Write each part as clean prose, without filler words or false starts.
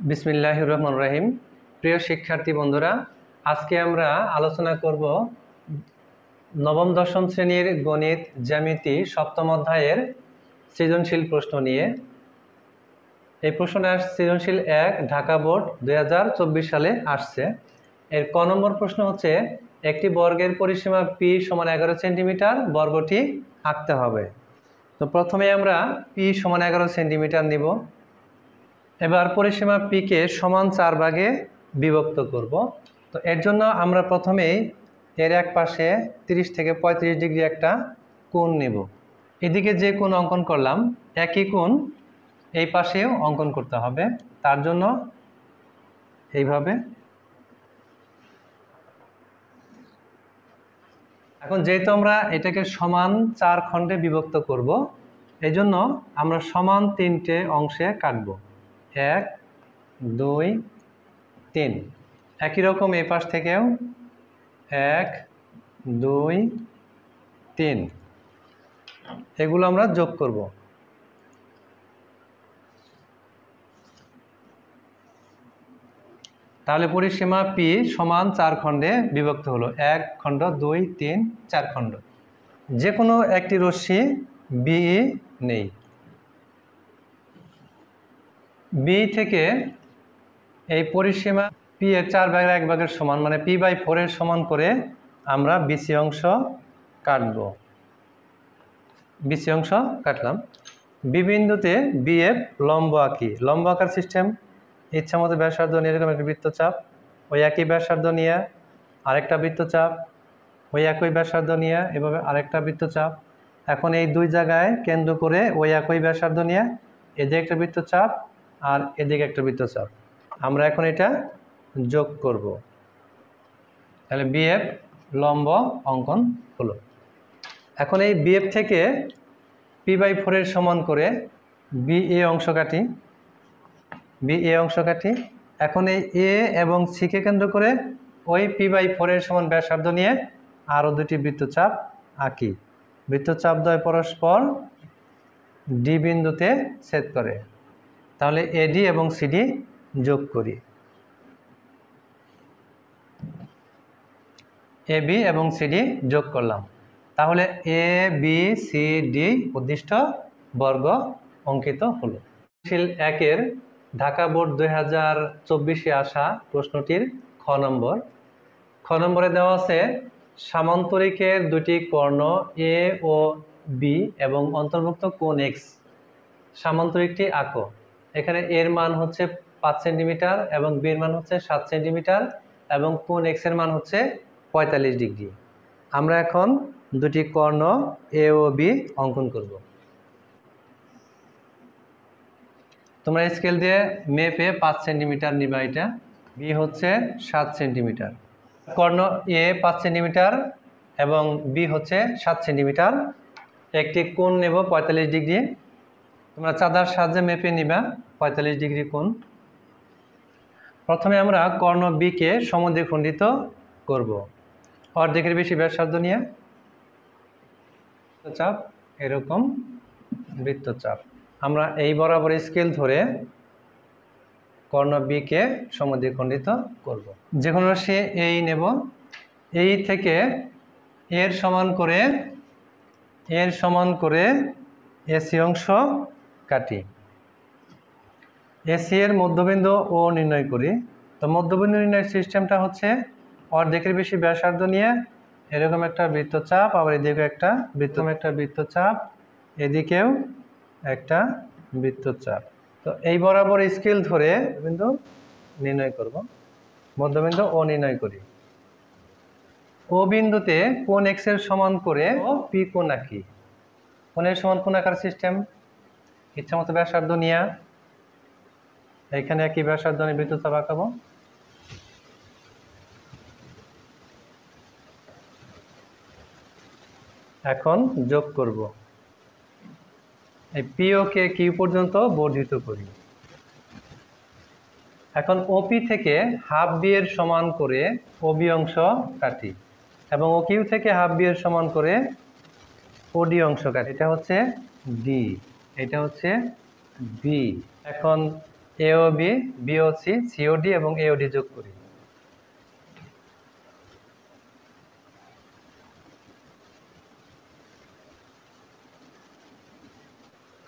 বিসমিল্লাহির রহমানির রহিম। প্রিয় শিক্ষার্থী বন্ধুরা, আজকে আমরা আলোচনা করব নবম দশম শ্রেণীর গণিত জ্যামিতি সপ্তম অধ্যায়ের সৃজনশীল প্রশ্ন নিয়ে। এই প্রশ্নটা সৃজনশীল 1 ঢাকা বোর্ড 2024 সালে আসছে। এর ক নম্বর প্রশ্ন হচ্ছে, একটি বর্গের পরিসীমা পি সমান 11 সেন্টিমিটার, বর্গটি আঁকতে হবে। তো প্রথমে আমরা পি সমান 11 সেন্টিমিটার নিব। এবার পরিসীমা পি কে সমান 4 ভাগে বিভক্ত করব। তো এর জন্য আমরা প্রথমেই এর এক পাশে 30 থেকে 35 ডিগ্রি একটা কোণ নেব। এদিকে যে কোণ অঙ্কন করলাম একই কোণ এই পাশেও অঙ্কন করতে হবে। তার জন্য এইভাবে। এখন যেহেতু আমরা এটাকে সমান 4 খণ্ডে বিভক্ত করব, এই জন্য আমরা সমান 3টে অংশে কাটবো। 1 2 3। একই রকম এই পাশ থেকেও 1 2 3, এগুলো আমরা যোগ করব। তাহলে পরিসীমা পি সমান 4 খণ্ডে বিভক্ত হলো। 1 খণ্ড 2 3 4 খণ্ড। যে কোনো একটি রশ্মি বি নেই। বি থেকে এই পরিসীমা পি এর 4 ভাগের 1 ভাগের সমান, মানে p/4 এর সমান করে আমরা বিসি অংশ কাটব। বিসি অংশ কাটলাম। বি বিন্দুতে বিএফ লম্ব আঁকি। লম্ব আঁকার সিস্টেম, ইচ্ছা মতো ব্যাসার্ধ নিয়ে এরকম একটা বৃত্তচাপ, ওই একই ব্যাসার্ধ নিয়ে আরেকটা বৃত্তচাপ, ওই একই ব্যাসার্ধ নিয়ে এভাবে আরেকটা বৃত্তচাপ। এখন এই দুই জায়গায় কেন্দ্র করে ওই একই ব্যাসার্ধ নিয়ে এদিকে একটা বৃত্তচাপ আর এদিকে একটা বৃত্তচাপ। আমরা এখন এটা যোগ করব। তাহলে বিএফ লম্ব অঙ্কন হলো। এখন এই বিএফ থেকে p/4 এর সমান করে বিএ অংশ কাটি। বিএ অংশ কাটি। এখন এই এ এবং সি কে কেন্দ্র করে ওই p/4 এর সমান ব্যাসার্ধ নিয়ে আরও দুটি বৃত্তচাপ আঁকি। বৃত্তচাপ দ্বয় পরস্পর ডি বিন্দুতে ছেদ করে। তাহলে এডি এবং সিডি যোগ করি। এ বি এবং সিডি যোগ করলাম। তাহলে এ বি সি ডি উদ্দিষ্ট বর্গ অঙ্কিত হলো। সৃজনশীল 1-এর ঢাকা বোর্ড 2024-এ আসা প্রশ্নটির খ নম্বর। খ নম্বরে দেওয়া আছে, সামান্তরিকের দুটি কর্ণ এ ও বি এবং অন্তর্ভুক্ত কোণ এক্স। সামান্তরিকটি আঁকো। এখানে এর মান হচ্ছে 5 সেন্টিমিটার এবং বির মান হচ্ছে 7 সেন্টিমিটার এবং কোণ এক্স এর মান হচ্ছে 45 ডিগ্রি। আমরা এখন দুটি কর্ণ এ ও বি অঙ্কন করব। তোমরা স্কেল দিয়ে মেপে 5 সেন্টিমিটার নিবা, এটা বি হচ্ছে 7 সেন্টিমিটার। কর্ণ এ 5 সেন্টিমিটার এবং বি হচ্ছে 7 সেন্টিমিটার। একটি কোণ নেব 45 ডিগ্রি। তোমরা চাঁদার সাহায্যে মেপে নিবা 45 ডিগ্রি কোণ। প্রথমে আমরা কর্ণ বি কে সমদ্বিখণ্ডিত করব। অর্ধেকের বেশি ব্যাসার্ধ নিয়ে চাপ, এরকম বৃত্তচাপ। আমরা এই বরাবর স্কেল ধরে কর্ণ বি কে সমদ্বিখণ্ডিত করব। যে কোনো সে এই নেব। এই থেকে এর সমান করে এসি অংশ কাটি। এসি এর মধ্যবিন্দু ও নির্ণয় করি। তো মধ্যবিন্দু নির্ণয়ের সিস্টেমটা হচ্ছে অর্ধেকের বেশি ব্যাসার্ধ নিয়ে এরকম একটা বৃত্তচাপ, আবার এদিকে একটা বৃত্তচাপ, এদিকেও একটা বৃত্তচাপ। তো এই বরাবর স্কেল ধরে বিন্দু নির্ণয় করব। মধ্যবিন্দু ও নির্ণয় করি। ও বিন্দুতে কোণ এক্স এর সমান করে পি কোণ আঁকি। কোণের সমান কোণ আঁকার সিস্টেম, ইচ্ছা মতো ব্যাসার্ধ নিয়ে এখানে একই ব্যাসার্ধ নিয়ে বৃত্তচাপ আঁকাবো। এখন যোগ করব। এই পিও কে কিউ পর্যন্ত বর্ধিত করি। এখন ওপি থেকে হাফ বি এর সমান করে ওবি অংশ কাটি এবং ও কিউ থেকে হাফ বি এর সমান করে ওডি অংশ কাটি। এটা হচ্ছে ডি, এটা হচ্ছে বি। এখন এওবি, বিওসি, সিওডি এবং এওডি যোগ করি।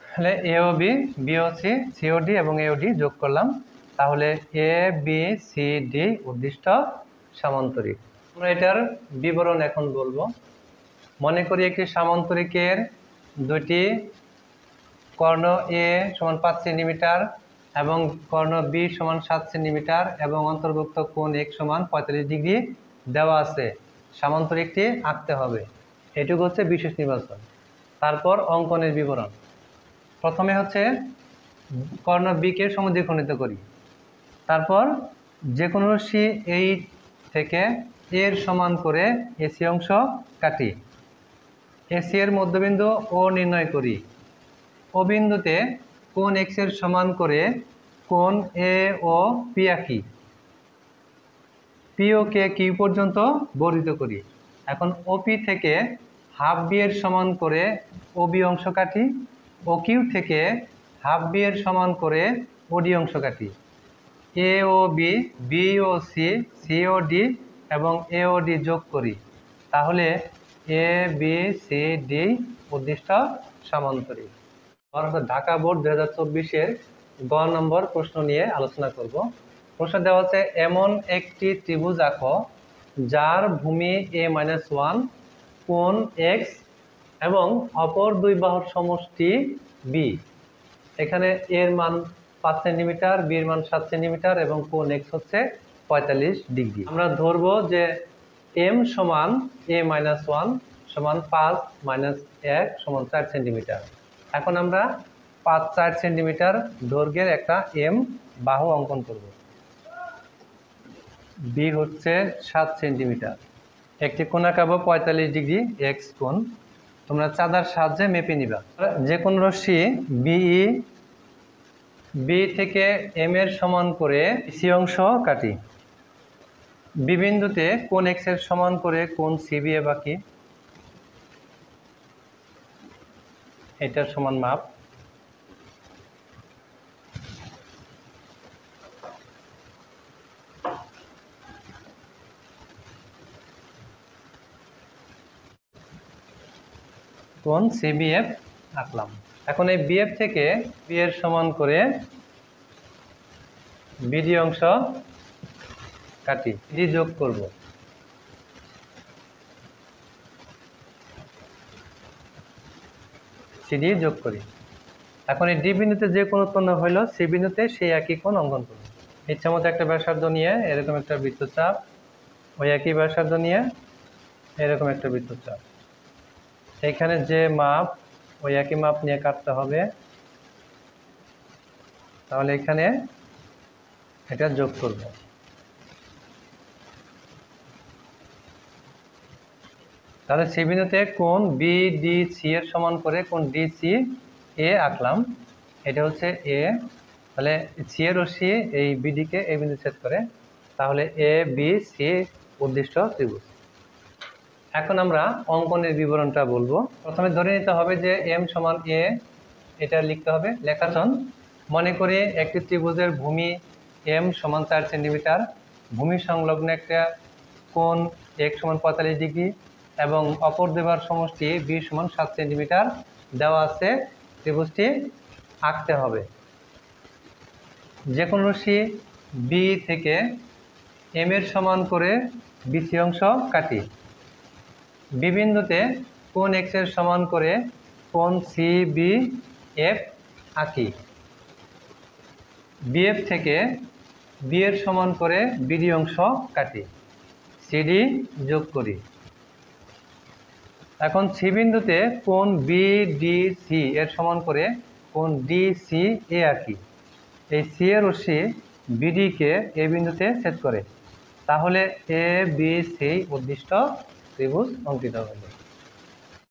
তাহলে এওবি, বিওসি, সিওডি এবং এওডি যোগ করলাম। তাহলে এ বি সি ডি উদ্দিষ্ট সামান্তরিক। আমরা এটার বিবরণ এখন বলবো। মনে করি একটি সামান্তরিকের দুটি কর্ণ এ সমান 5 সেন্টিমিটার এবং কর্ণ বি সমান 7 সেন্টিমিটার এবং অন্তর্ভুক্ত কোণ এক সমান 45 ডিগ্রি দেওয়া আছে। সামান্তরিকটি আঁকতে হবে, এটুকু হচ্ছে বিশেষ নির্বাচন। তারপর অঙ্কনের বিবরণ। প্রথমে হচ্ছে কর্ণ বিকে সমদ্বিখণ্ডিত করি, তারপর যে কোনো রশ্মি এই থেকে এর সমান করে এসি অংশ কাটি, এসি এর মধ্যবিন্দু ও নির্ণয় করি, ও বিন্দুতে কোণ এক্স এর সমান করে কোণ এ ও পি আঁকি, পি ও কে কিউ পর্যন্ত বর্ধিত করি। এখন ওপি থেকে হাফ বি এর সমান করে ও বি অংশ কাটি, ও কিউ থেকে হাফ বি এর সমান করে ওডি অংশ কাটি, এ ও বি, বি ও সি, সি ও ডি এবং এ ও ডি যোগ করি। তাহলে এ বি সি ডি উদ্দিষ্ট সামান্তরিক। ঢাকা বোর্ড 2024-এর গ নম্বর প্রশ্ন নিয়ে আলোচনা করব। প্রশ্ন দেওয়া আছে, এমন একটি ত্রিভুজ আঁকো যার ভূমি a-1, কোণ x এবং অপর দুই বাহুর সমষ্টি b। এখানে এর মান 5 সেন্টিমিটার, বি এর মান 7 সেন্টিমিটার এবং কোণ x হচ্ছে 45 ডিগ্রি। আমরা ধরবো যে m সমান a-1 সমান 5 - 1 সমান 4 সেন্টিমিটার। এখন আমরা 5-4 সেন্টিমিটার দৈর্ঘ্যের একটা এম বাহু অঙ্কন করব। বি হচ্ছে 7 সেন্টিমিটার। একটি কোণ আঁকাবো 45 ডিগ্রি এক্স কোণ। তোমরা চাঁদার সাহায্যে মেপে নিবা। যে কোনো রশ্মি বিই, বি থেকে এম এর সমান করে সি অংশ কাটি, বি বিন্দুতে কোণ এক্স এর সমান করে কোণ সিবি এ বাকি, এটার সমান মাপ। কোণ সিবিএফ আঁকলাম। এখন এই বিএফ থেকে বি এর সমান করে বিডি অংশ কাটি, ডি যোগ করব। সিডি যোগ করি। এখন এই ডি বিন্দুতে যে কোণ উৎপন্ন হইল সি বিন্দুতে সেই একই কোণ অঙ্কন করব। ইচ্ছা মতো একটা ব্যাসার্ধ নিয়ে এরকম একটা বৃত্তচাপ, ওই একই ব্যাসার্ধ নিয়ে এরকম একটা বৃত্তচাপ। এখানে যে মাপ ওই একই মাপ নিয়ে কাটতে হবে। তাহলে এখানে এটা যোগ করব। তাহলে সি বিন্দুতে কোণ বিডিসি এর সমান করে কোণ ডিসি এ আঁকলাম, এটা হচ্ছে এ। তাহলে সি এর রশ্মি এই বিডিকে এই বিন্দু ছেদ করে, তাহলে এ বি সি উদ্দিষ্ট ত্রিভুজ। এখন আমরা অঙ্কনের বিবরণটা বলবো। প্রথমে ধরে নিতে হবে যে এম সমান এ, এটা লিখতে হবে। লেখাচন মনে করে একটি ত্রিভুজের ভূমি এম সমান 4 সেন্টিমিটার, ভূমি সংলগ্ন একটা কোণ এক সমান 45 ডিগ্রি এবং অপর দুইবার সমষ্টি বি সমান 7 সেন্টিমিটার দেওয়া আছে। ত্রিভুজটি আঁকতে হবে। যে কোনো রশ্মি বি থেকে এম এর সমান করে বিসি অংশ কাটি, বি বিন্দুতে কোণ এক্স এর সমান করে কোণ সি বি এফ আঁকি, বিএফ থেকে বি এর সমান করে বিডি অংশ কাটি, সিডি যোগ করি। এখন সি বিন্দুতে কোণ বিডিসি এর সমান করে কোণ ডিসি এ আঁকি, এই সি এর রশ্মি বিডিকে এ বিন্দুতে ছেদ করে। তাহলে এ বি সি উদ্দিষ্ট ত্রিভুজ অঙ্কিত হলো।